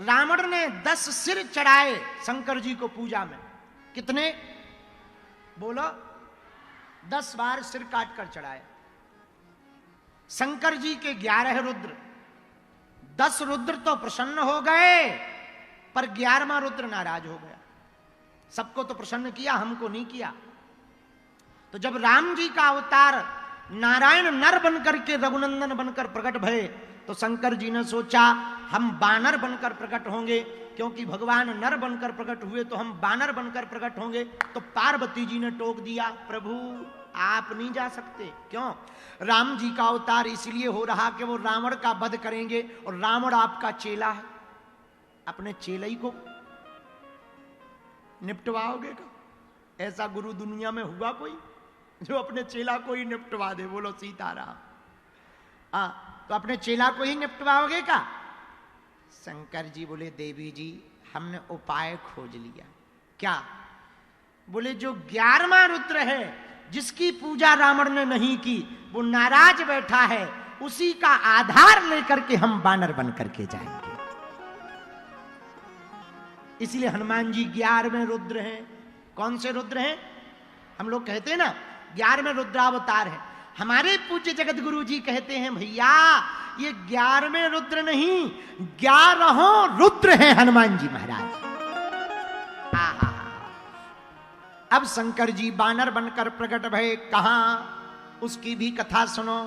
रावण ने 10 सिर चढ़ाए शंकर जी को पूजा में। कितने बोलो? 10 बार सिर काट कर चढ़ाए। शंकर जी के 11 रुद्र, 10 रुद्र तो प्रसन्न हो गए, पर 11वां रुद्र नाराज हो गया। सबको तो प्रसन्न किया, हमको नहीं किया। तो जब राम जी का अवतार नारायण नर बनकर के रघुनंदन बनकर प्रकट भये, तो शंकर जी ने सोचा हम बानर बनकर प्रकट होंगे, क्योंकि भगवान नर बनकर प्रकट हुए तो हम बानर बनकर प्रकट होंगे। तो पार्वती जी ने टोक दिया, प्रभु आप नहीं जा सकते। क्यों? राम जी का अवतार इसलिए हो रहा कि वो रावण का वध करेंगे, और रावण आपका चेला है। अपने चेले ही को निपटवाओगे का? ऐसा गुरु दुनिया में हुआ कोई जो अपने चेला को ही निपटवा दे? बोलो सीताराम। तो अपने चेला को ही निपटवाओगे का? शंकर जी बोले, देवी जी हमने उपाय खोज लिया। क्या? बोले जो 11वां रुद्र है, जिसकी पूजा रावण ने नहीं की, वो नाराज बैठा है, उसी का आधार लेकर के हम बानर बन करके जाएंगे। इसलिए हनुमान जी 11वें रुद्र हैं। कौन से रुद्र हैं? हम लोग कहते हैं ना 11वें रुद्रावतार है। हमारे पूज्य जगत गुरु जी कहते हैं, भैया ये 11वें रुद्र नहीं, 11 रुद्र हैं हनुमान जी महाराज। अब शंकर जी बानर बनकर प्रकट भये। कहां? उसकी भी कथा सुनो।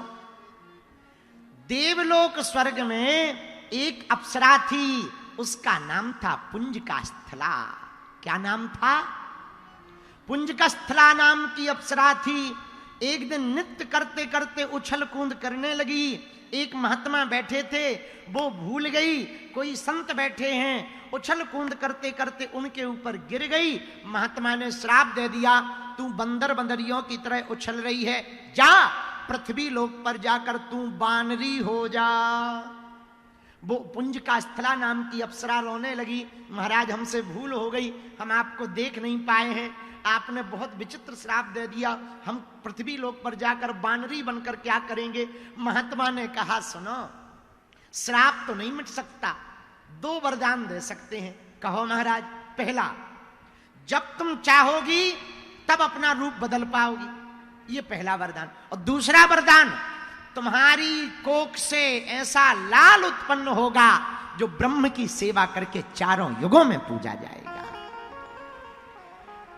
देवलोक स्वर्ग में एक अप्सरा थी, उसका नाम था पुंज का स्थला। क्या नाम था? पुंज का स्थला नाम की अप्सरा थी। एक दिन नृत्य करते करते उछल कूद करने लगी। एक महात्मा बैठे थे, वो भूल गई कोई संत बैठे हैं, उछल कूद करते करते उनके ऊपर गिर गई। महात्मा ने श्राप दे दिया, तू बंदर बंदरियों की तरह उछल रही है, जा पृथ्वी लोक पर जाकर तू बानरी हो जा। वो पुंज का स्थला नाम की अप्सरा रोने लगी, महाराज हमसे भूल हो गई, हम आपको देख नहीं पाए हैं, आपने बहुत विचित्र श्राप दे दिया, हम पृथ्वी लोक पर जाकर बानरी बनकर क्या करेंगे। महात्मा ने कहा, सुनो श्राप तो नहीं मिट सकता, 2 वरदान दे सकते हैं। कहो महाराज। पहला, जब तुम चाहोगी तब अपना रूप बदल पाओगी, ये पहला वरदान। और दूसरा वरदान, तुम्हारी कोख से ऐसा लाल उत्पन्न होगा जो ब्रह्म की सेवा करके 4 युगों में पूजा जाएगा।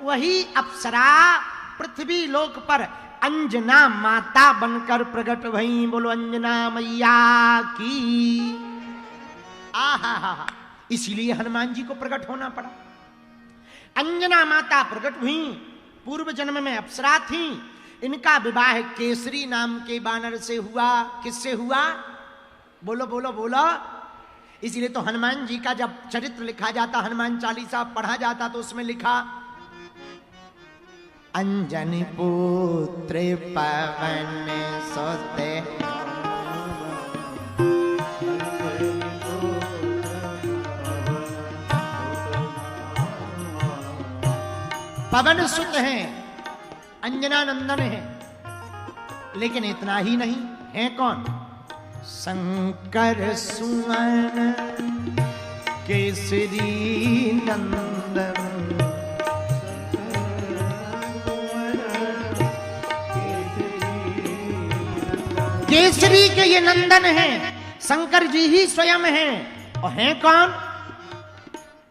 वही अप्सरा पृथ्वी लोक पर अंजना माता बनकर प्रकट भई। बोलो अंजना मैया की। आहा, इसीलिए हनुमान जी को प्रकट होना पड़ा। अंजना माता प्रकट हुई, पूर्व जन्म में अप्सरा थी। इनका विवाह केसरी नाम के बानर से हुआ। किससे हुआ? बोलो बोलो बोलो। इसीलिए तो हनुमान जी का जब चरित्र लिखा जाता, हनुमान चालीसा पढ़ा जाता, तो उसमें लिखा, अंजनी पुत्र पवन सोते पवन सुत हैं, अंजना नंदन है। लेकिन इतना ही नहीं है, कौन? शंकर सुमन केसरी नंदन। केसरी के ये नंदन हैं, शंकर जी ही स्वयं हैं। और हैं कौन?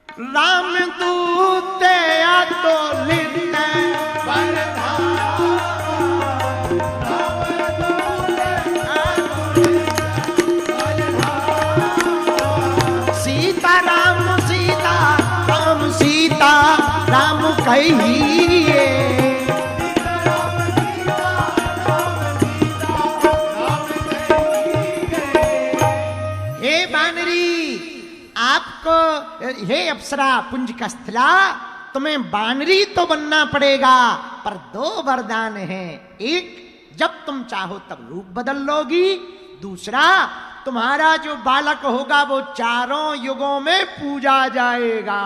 राम दूत अतुलित सीता राम सीता राम सीता राम कहिए। हे अप्सरा पुंज का स्थला, तुम्हें बानरी तो बनना पड़ेगा, पर 2 वरदान हैं। एक, जब तुम चाहो तब रूप बदल लोगी। दूसरा, तुम्हारा जो बालक होगा वो 4 युगों में पूजा जाएगा।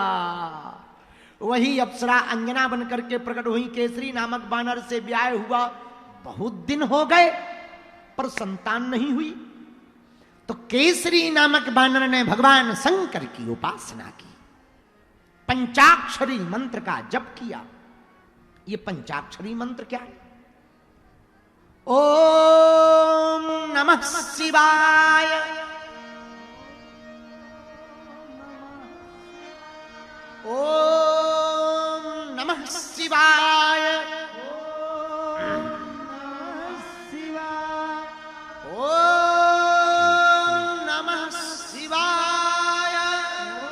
वही अप्सरा अंजना बनकर के प्रकट हुई। केसरी नामक बानर से ब्याह हुआ, बहुत दिन हो गए पर संतान नहीं हुई। तो केसरी नामक वानर ने भगवान शंकर की उपासना की, पंचाक्षरी मंत्र का जप किया। ये पंचाक्षरी मंत्र क्या है? ओम नमः शिवाय, ओम नमः शिवाय, ओम नमः शिवाय, ओम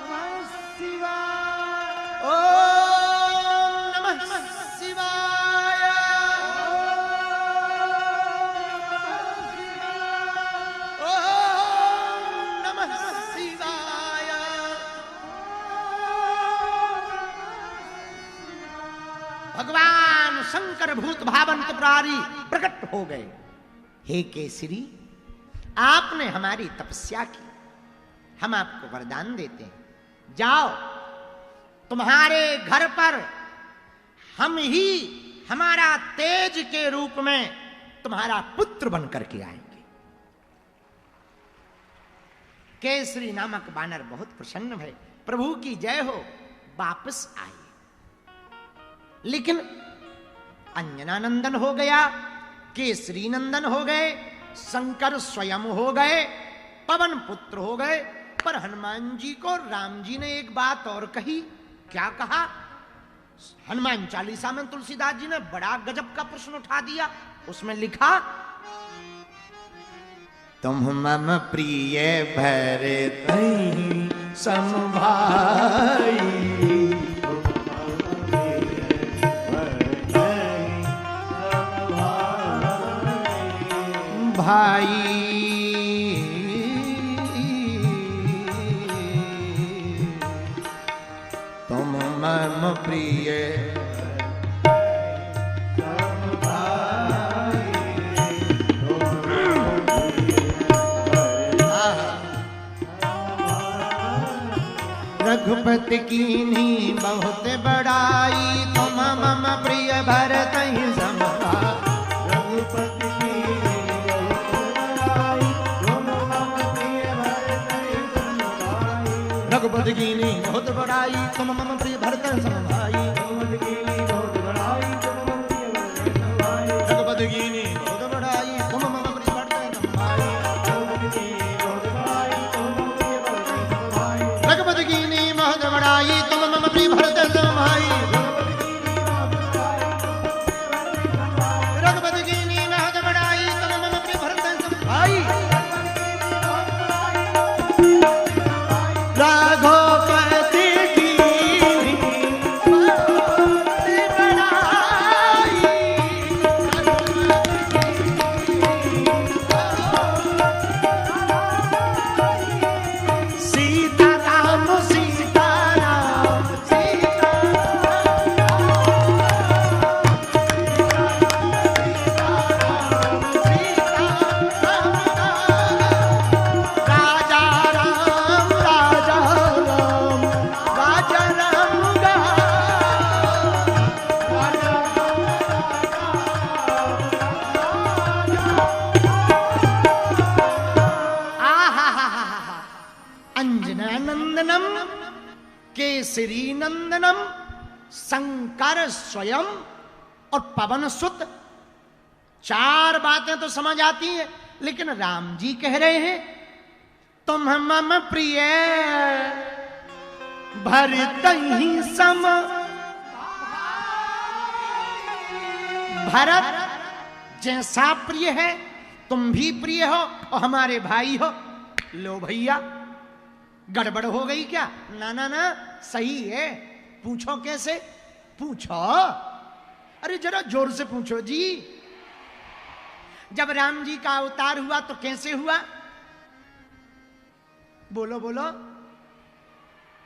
नमः शिवाय, ओम नमः शिवाय, ओम नमः शिवाय। भगवान शंकर भूत भावंत प्रारी प्रकट हो गए। हे केसरी, आपने हमारी तपस्या की, हम आपको वरदान देते हैं, जाओ तुम्हारे घर पर हम ही हमारा तेज के रूप में तुम्हारा पुत्र बन करके आएंगे। केसरी नामक वानर बहुत प्रसन्न भय, प्रभु की जय हो, वापस आए। लेकिन अंजनानंदन हो गया, केसरी नंदन हो गए, शंकर स्वयं हो गए, पवन पुत्र हो गए। पर हनुमान जी को राम जी ने एक बात और कही। क्या कहा? हनुमान चालीसा में तुलसीदास जी ने बड़ा गजब का प्रश्न उठा दिया। उसमें लिखा, तुम मम प्रिय भरतहि सम भाई, भाई तुम मम प्रिय रघुपति कीन्ही बहुत बड़ाई, तुम मम प्रिय भरतहि सम भाई। रघुपति रघुपति कीन्ही बहुत बड़ाई, तुम मम प्रिय भरतहि सम भाई। रघुपति कीन्ही बहुत बड़ाई, तुम मम प्रिय भरतहि सम भाई। रघुपति कीन्ही बहुत बड़ाई, तुम मम प्रिय भरतहि सम भाई। रघुपति कीन्ही बहुत बड़ाई, तुम मम प्रिय भरतहि सम भाई। रघुपति कीन्ही बहुत बड़ाई, सीताराम सीताराम राजा राम राजा राम राजा राम गा अंजनानंदनम केसरी नंदनम शंकर स्वयं और पवन सुत। चार बातें तो समझ आती हैं, लेकिन राम जी कह रहे हैं, तुम मम प्रिय भरतहि सम। भरत जैसा प्रिय है, तुम भी प्रिय हो और हमारे भाई हो। लो भैया, गड़बड़ हो गई क्या? ना ना ना, सही है। पूछो कैसे? पूछो, अरे जरा जोर से पूछो जी। जब राम जी का अवतार हुआ तो कैसे हुआ? बोलो बोलो,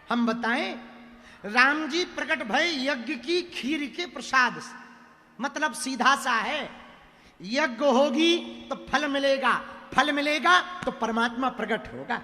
हम बताएं। राम जी प्रकट भय यज्ञ की खीर के प्रसाद से। मतलब सीधा सा है, यज्ञ होगी तो फल मिलेगा, फल मिलेगा तो परमात्मा प्रकट होगा।